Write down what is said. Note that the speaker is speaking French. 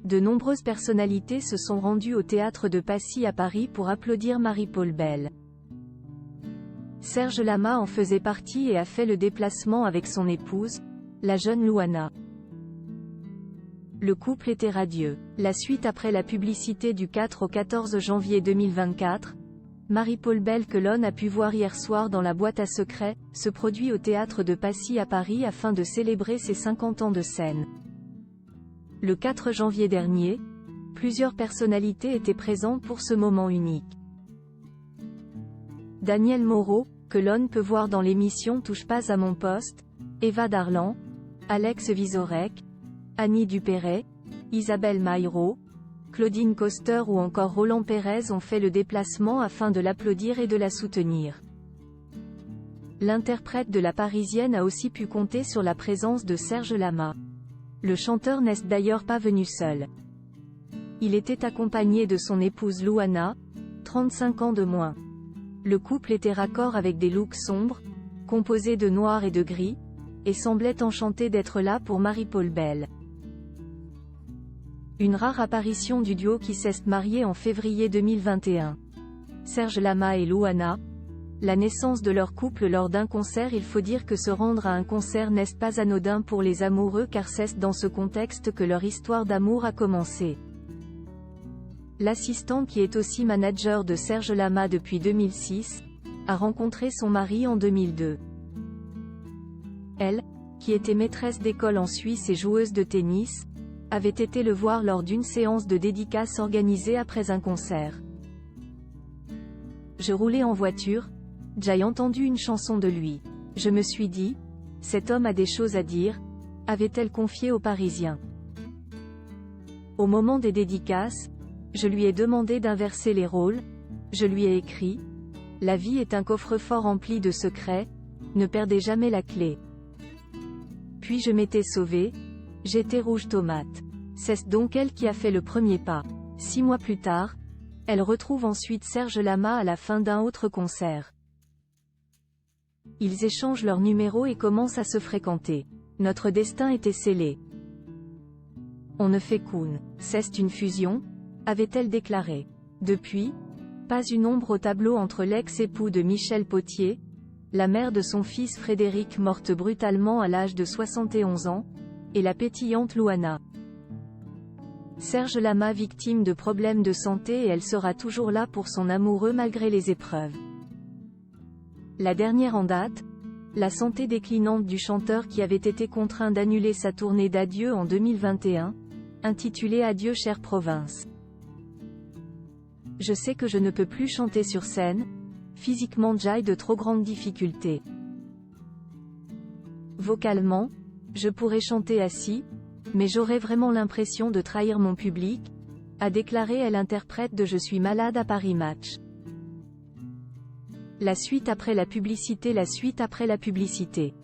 De nombreuses personnalités se sont rendues au théâtre de Passy à Paris pour applaudir Marie-Paule Bell. Serge Lama en faisait partie et a fait le déplacement avec son épouse, la jeune Louana. Le couple était radieux. La suite après la publicité du 4 au 14 janvier 2024, Marie-Paule Bell que l'on a pu voir hier soir dans la boîte à secrets, se produit au théâtre de Passy à Paris afin de célébrer ses 50 ans de scène. Le 4 janvier dernier, plusieurs personnalités étaient présentes pour ce moment unique. Daniel Moreau, que l'on peut voir dans l'émission Touche pas à mon poste, Eva Darlan, Alex Vizorek, Annie Dupéret, Isabelle Maillot, Claudine Coster ou encore Roland Pérez ont fait le déplacement afin de l'applaudir et de la soutenir. L'interprète de La Parisienne a aussi pu compter sur la présence de Serge Lama. Le chanteur n'est d'ailleurs pas venu seul. Il était accompagné de son épouse Louana, 35 ans de moins. Le couple était raccord avec des looks sombres, composés de noir et de gris, et semblait enchanté d'être là pour Marie-Paule Bell. Une rare apparition du duo qui s'est marié en février 2021. Serge Lama et Louana. La naissance de leur couple lors d'un concert. Il faut dire que se rendre à un concert n'est pas anodin pour les amoureux car c'est dans ce contexte que leur histoire d'amour a commencé. L'assistant qui est aussi manager de Serge Lama depuis 2006, a rencontré son mari en 2002. Elle, qui était maîtresse d'école en Suisse et joueuse de tennis, avait été le voir lors d'une séance de dédicace organisée après un concert. Je roulais en voiture, j'ai entendu une chanson de lui. Je me suis dit, cet homme a des choses à dire, avait-elle confié aux Parisiens. Au moment des dédicaces, je lui ai demandé d'inverser les rôles, je lui ai écrit, la vie est un coffre-fort rempli de secrets, ne perdez jamais la clé. Puis je m'étais sauvée, j'étais rouge tomate. C'est donc elle qui a fait le premier pas. 6 mois plus tard, elle retrouve ensuite Serge Lama à la fin d'un autre concert. Ils échangent leurs numéros et commencent à se fréquenter. Notre destin était scellé. On ne fait qu'une. C'est une fusion, avait-elle déclaré. Depuis, pas une ombre au tableau entre l'ex-époux de Michel Potier, la mère de son fils Frédéric morte brutalement à l'âge de 71 ans, et la pétillante Louana. Serge Lama victime de problèmes de santé et elle sera toujours là pour son amoureux malgré les épreuves. La dernière en date, la santé déclinante du chanteur qui avait été contraint d'annuler sa tournée d'adieu en 2021, intitulée Adieu chère province. Je sais que je ne peux plus chanter sur scène, physiquement j'ai de trop grandes difficultés. Vocalement, je pourrais chanter assis, mais j'aurais vraiment l'impression de trahir mon public, a déclaré l'interprète de Je suis malade à Paris Match. La suite après la publicité. La suite après la publicité.